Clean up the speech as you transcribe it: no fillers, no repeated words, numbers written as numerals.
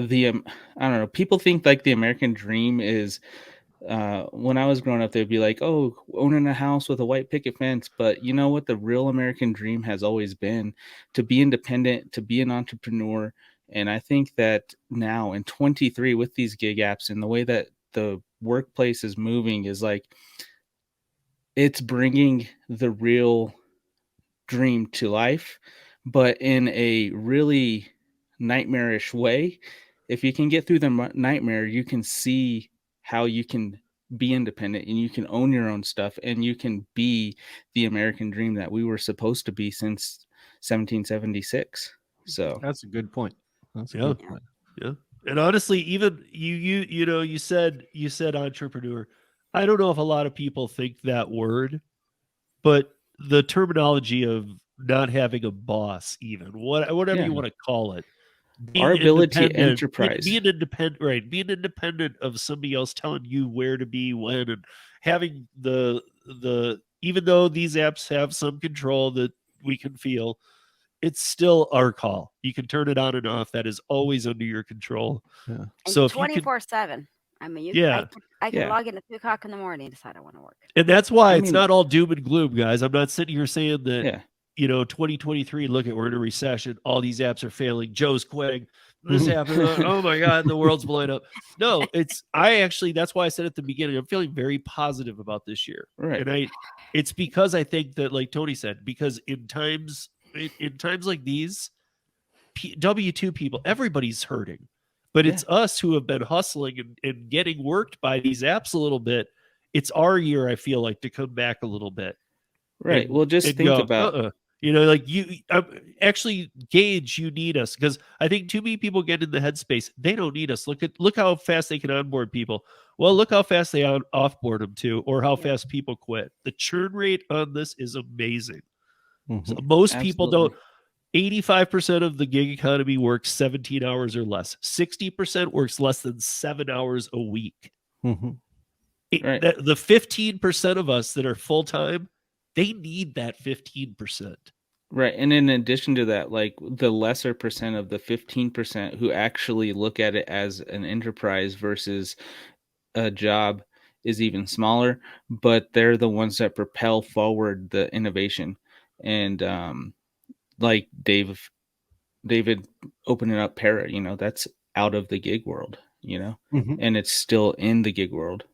I don't know, people think like the American dream is when I was growing up, they'd be like, "Oh, owning a house with a white picket fence." But you know what? The real American dream has always been to be independent, to be an entrepreneur. And I think that now in 23, with these gig apps and the way that the workplace is moving, is like it's bringing the real dream to life, but in a really nightmarish way. If you can get through the nightmare, you can see how you can be independent and you can own your own stuff and you can be the American dream that we were supposed to be since 1776. So, That's a good point. That's a Yeah. good Yeah. point. Yeah. And honestly, even you said entrepreneur. I don't know if a lot of people think that word, but the terminology of not having a boss, even whatever yeah, you want to call it, being our ability independent, enterprise. being independent, right? Being independent of somebody else telling you where to be when, and having the even though these apps have some control that we can feel, it's still our call. You can turn it on and off. That is always under your control. Yeah. And So if you can, 24/7. I mean, yeah, I can Yeah. log in at 2 o'clock in the morning and decide I want to work. and that's why I it's mean, not all doom and gloom, guys. I'm not sitting here saying that, yeah. 2023, look at, we're in a recession. All these apps are failing. Joe's quitting. This happened. Oh my God, the world's blowing up. No, that's why I said at the beginning, I'm feeling very positive about this year. Right. And it's because I think that, like Tony said, because in times like these, W2 people, everybody's hurting. But Yeah. it's us who have been hustling and getting worked by these apps a little bit. It's our year, I feel like, to come back a little bit Right. Well, just and think go, about, like actually, Gage, you need us, because I think too many people get in the headspace. They don't need us. Look how fast they can onboard people. Well, look how fast they offboard them too, or how Yeah. fast people quit. The churn rate on this is amazing. So Mhm. most people don't. absolutely. 85% of the gig economy works 17 hours or less. 60% works less than 7 hours a week. Mhm. Right. The 15% of us that are full time, they need that 15%. Right. And in addition to that, like the lesser percent of the 15% who actually look at it as an enterprise versus a job is even smaller, but they're the ones that propel forward the innovation. And like David opening up Para, that's out of the gig world, Mhm. and it's still in the gig world.